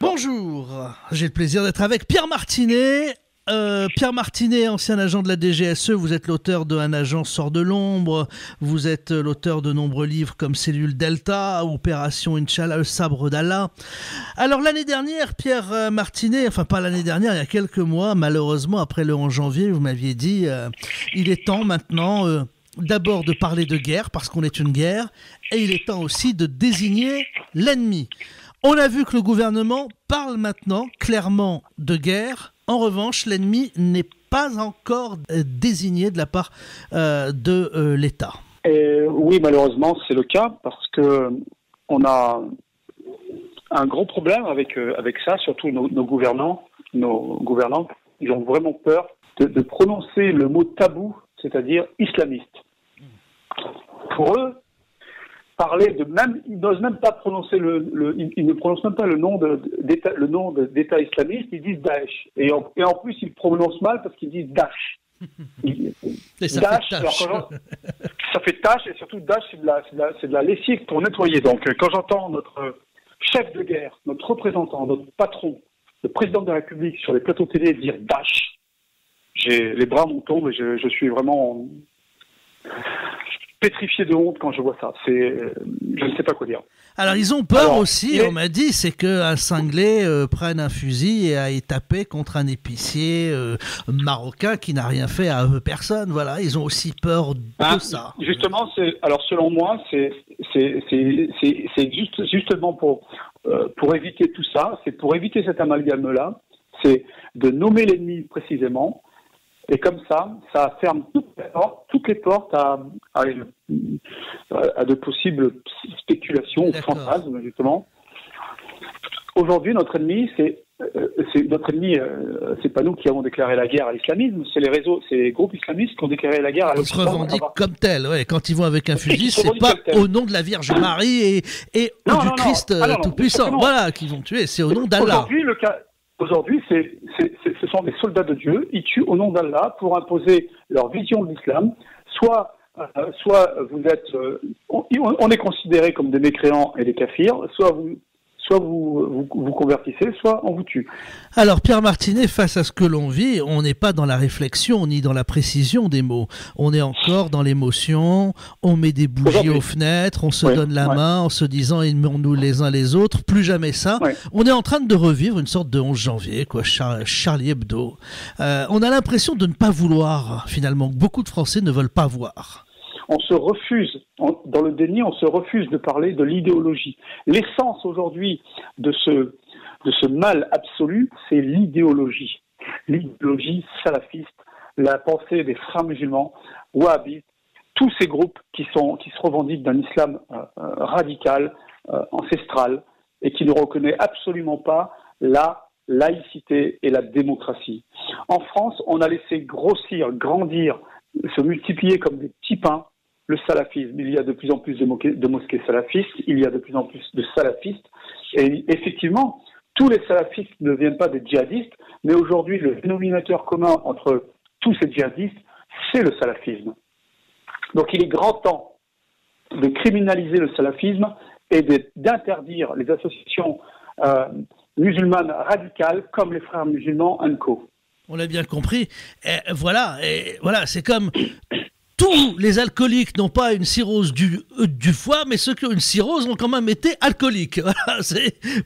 Bonjour, j'ai le plaisir d'être avec Pierre Martinet. Pierre Martinet, ancien agent de la DGSE, vous êtes l'auteur de Un agent sort de l'ombre, vous êtes l'auteur de nombreux livres comme Cellule Delta, Opération Inch'Allah, Le sabre d'Allah. Alors l'année dernière, Pierre Martinet, enfin pas l'année dernière, il y a quelques mois, malheureusement après le 11 janvier, vous m'aviez dit il est temps maintenant d'abord de parler de guerre, parce qu'on est une guerre, et il est temps aussi de désigner l'ennemi. On a vu que le gouvernement parle maintenant clairement de guerre. En revanche, l'ennemi n'est pas encore désigné de la part de l'État. Oui, malheureusement, c'est le cas parce que on a un gros problème avec ça, surtout nos gouvernants. Nos gouvernants, ils ont vraiment peur de prononcer le mot tabou, c'est-à-dire islamiste. Pour eux, ils n'osent même pas prononcer ils ne prononcent même pas le nom d'État islamiste, ils disent Daesh. Et en plus, ils prononcent mal parce qu'ils disent Daesh. Daesh, ça fait tâche, et surtout Daesh, c'est de la lessive pour nettoyer. Donc, quand j'entends notre chef de guerre, notre représentant, notre patron, le président de la République sur les plateaux télé dire Daesh, les bras m'en tombent et je suis vraiment pétrifié de honte quand je vois ça. Je ne sais pas quoi dire. Alors ils ont peur aussi, on m'a dit, c'est qu'un cinglé prenne un fusil et aille taper contre un épicier marocain qui n'a rien fait à personne. Voilà, ils ont aussi peur de ça. Justement, selon moi, c'est justement pour éviter tout ça, c'est pour éviter cet amalgame-là, c'est de nommer l'ennemi précisément. Et comme ça ferme toutes les portes à de possibles spéculations ou fantasmes, justement. Aujourd'hui, notre ennemi, c'est pas nous qui avons déclaré la guerre à l'islamisme, c'est les groupes islamistes qui ont déclaré la guerre à l'Occident. Ils se revendiquent comme tel, ouais. Quand ils vont avec un fusil, c'est pas au nom de la Vierge Marie et du Christ Tout-Puissant, voilà, qu'ils vont tuer, c'est au nom d'Allah. Aujourd'hui, ce sont des soldats de Dieu. Ils tuent au nom d'Allah pour imposer leur vision de l'islam. Soit vous êtes, on est considérés comme des mécréants et des kafirs. Soit vous convertissez, soit on vous tue. Alors Pierre Martinet, face à ce que l'on vit, on n'est pas dans la réflexion ni dans la précision des mots. On est encore dans l'émotion, on met des bougies aux fenêtres, on se donne la main en se disant aimons-nous les uns les autres, plus jamais ça. On est en train de revivre une sorte de 11 janvier, quoi, Charlie Hebdo. On a l'impression de ne pas vouloir, finalement, que beaucoup de Français ne veulent pas voir. On se refuse, dans le déni, on se refuse de parler de l'idéologie. L'essence aujourd'hui de ce mal absolu, c'est l'idéologie. L'idéologie salafiste, la pensée des frères musulmans, wahhabites, tous ces groupes qui se revendiquent d'un islam radical, ancestral, et qui ne reconnaît absolument pas la laïcité et la démocratie. En France, on a laissé grossir, grandir, se multiplier comme des petits pains le salafisme. Il y a de plus en plus de mosquées salafistes, il y a de plus en plus de salafistes, et effectivement, tous les salafistes ne viennent pas des djihadistes, mais aujourd'hui, le dénominateur commun entre tous ces djihadistes, c'est le salafisme. Donc il est grand temps de criminaliser le salafisme et d'interdire les associations musulmanes radicales comme les frères musulmans & Co. On l'a bien compris. Voilà, c'est comme tous les alcooliques n'ont pas une cirrhose du foie, mais ceux qui ont une cirrhose ont quand même été alcooliques. Voilà,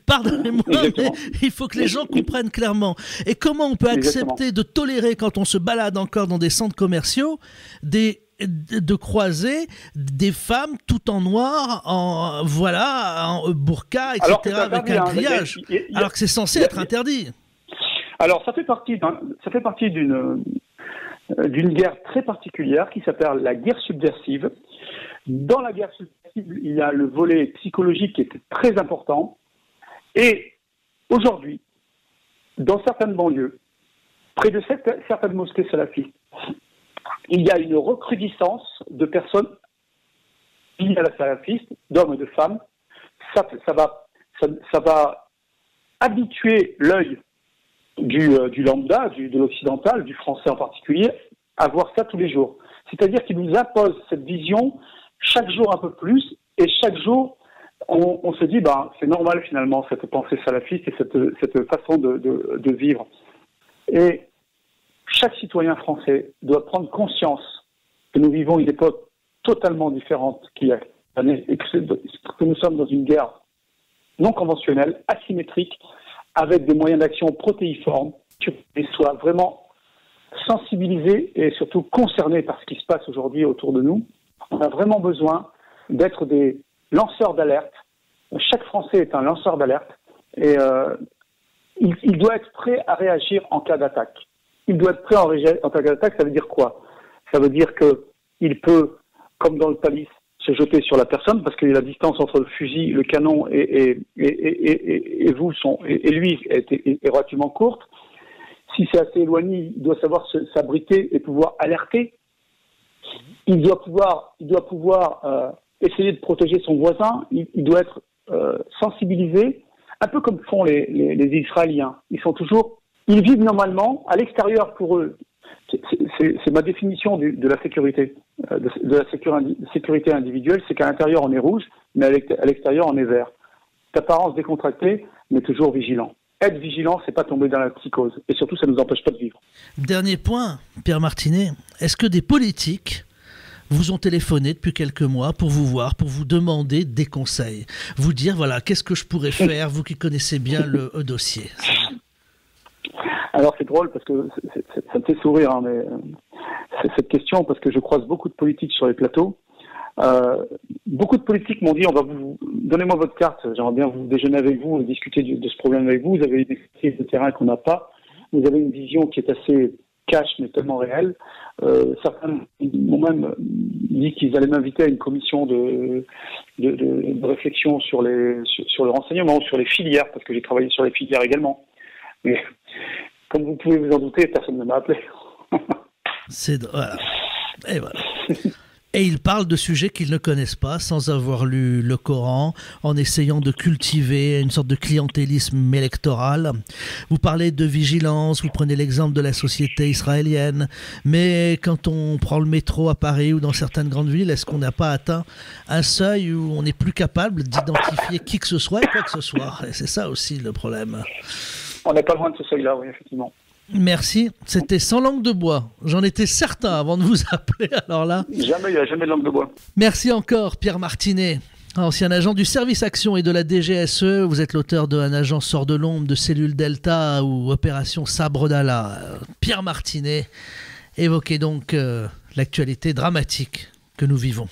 pardonnez-moi, mais il faut que les gens comprennent clairement. Et comment on peut accepter de tolérer, quand on se balade encore dans des centres commerciaux, de croiser des femmes tout en noir, en burqa, etc., avec un grillage, alors que c'est censé être interdit. Alors, ça fait partie d'une guerre très particulière qui s'appelle la guerre subversive. Dans la guerre subversive, il y a le volet psychologique qui est très important. Et aujourd'hui, dans certaines banlieues, près de certaines mosquées salafistes, il y a une recrudescence de personnes liées à la salafiste, d'hommes et de femmes. Ça va habituer l'œil du lambda, de l'occidental, du français en particulier, à voir ça tous les jours. C'est-à-dire qu'il nous impose cette vision chaque jour un peu plus, et chaque jour on se dit, c'est normal finalement, cette pensée salafiste et cette façon de vivre. Et chaque citoyen français doit prendre conscience que nous vivons une époque totalement différente qu'il y a années et que nous sommes dans une guerre non conventionnelle, asymétrique, avec des moyens d'action protéiformes, et soit vraiment sensibilisés et surtout concernés par ce qui se passe aujourd'hui autour de nous. On a vraiment besoin d'être des lanceurs d'alerte. Chaque Français est un lanceur d'alerte et il doit être prêt à réagir en cas d'attaque. Il doit être prêt en cas d'attaque, ça veut dire quoi? Ça veut dire qu'il peut, comme dans le Thalys, se jeter sur la personne parce que la distance entre le fusil, le canon et lui est relativement courte. Si c'est assez éloigné, il doit savoir s'abriter et pouvoir alerter. Il doit pouvoir essayer de protéger son voisin. Il doit être sensibilisé, un peu comme font les Israéliens. Ils vivent normalement à l'extérieur pour eux. C'est ma définition de la sécurité, de la sécurité individuelle, c'est qu'à l'intérieur on est rouge, mais à l'extérieur on est vert. D'apparence décontractée, mais toujours vigilant. Être vigilant, c'est pas tomber dans la psychose. Et surtout, ça ne nous empêche pas de vivre. Dernier point, Pierre Martinet, est-ce que des politiques vous ont téléphoné depuis quelques mois pour vous voir, pour vous demander des conseils, vous dire, voilà, qu'est-ce que je pourrais faire, vous qui connaissez bien le dossier? Alors c'est drôle parce que ça me fait sourire, hein, mais c'est cette question parce que je croise beaucoup de politiques sur les plateaux. Beaucoup de politiques m'ont dit donnez-moi votre carte, j'aimerais bien vous déjeuner avec vous et discuter de ce problème avec vous. Vous avez une expertise de terrain qu'on n'a pas. Vous avez une vision qui est assez cash mais tellement réelle. Certains m'ont même dit qu'ils allaient m'inviter à une commission de réflexion sur le renseignement, sur les filières, parce que j'ai travaillé sur les filières également. Mais comme vous pouvez vous en douter, personne ne m'a appelé. Voilà. Et voilà. Et ils parlent de sujets qu'ils ne connaissent pas, sans avoir lu le Coran, en essayant de cultiver une sorte de clientélisme électoral. Vous parlez de vigilance, vous prenez l'exemple de la société israélienne, mais quand on prend le métro à Paris ou dans certaines grandes villes, est-ce qu'on n'a pas atteint un seuil où on n'est plus capable d'identifier qui que ce soit et quoi que ce soit? Et c'est ça aussi le problème. On n'est pas loin de ce seuil-là, oui, effectivement. Merci, c'était sans langue de bois. J'en étais certain avant de vous appeler, alors là... Jamais, il n'y a jamais de langue de bois. Merci encore, Pierre Martinet, ancien agent du service action et de la DGSE. Vous êtes l'auteur de Un agent sort de l'ombre, de Cellule Delta ou Opération Sabre d'Allah. Pierre Martinet évoquait donc l'actualité dramatique que nous vivons.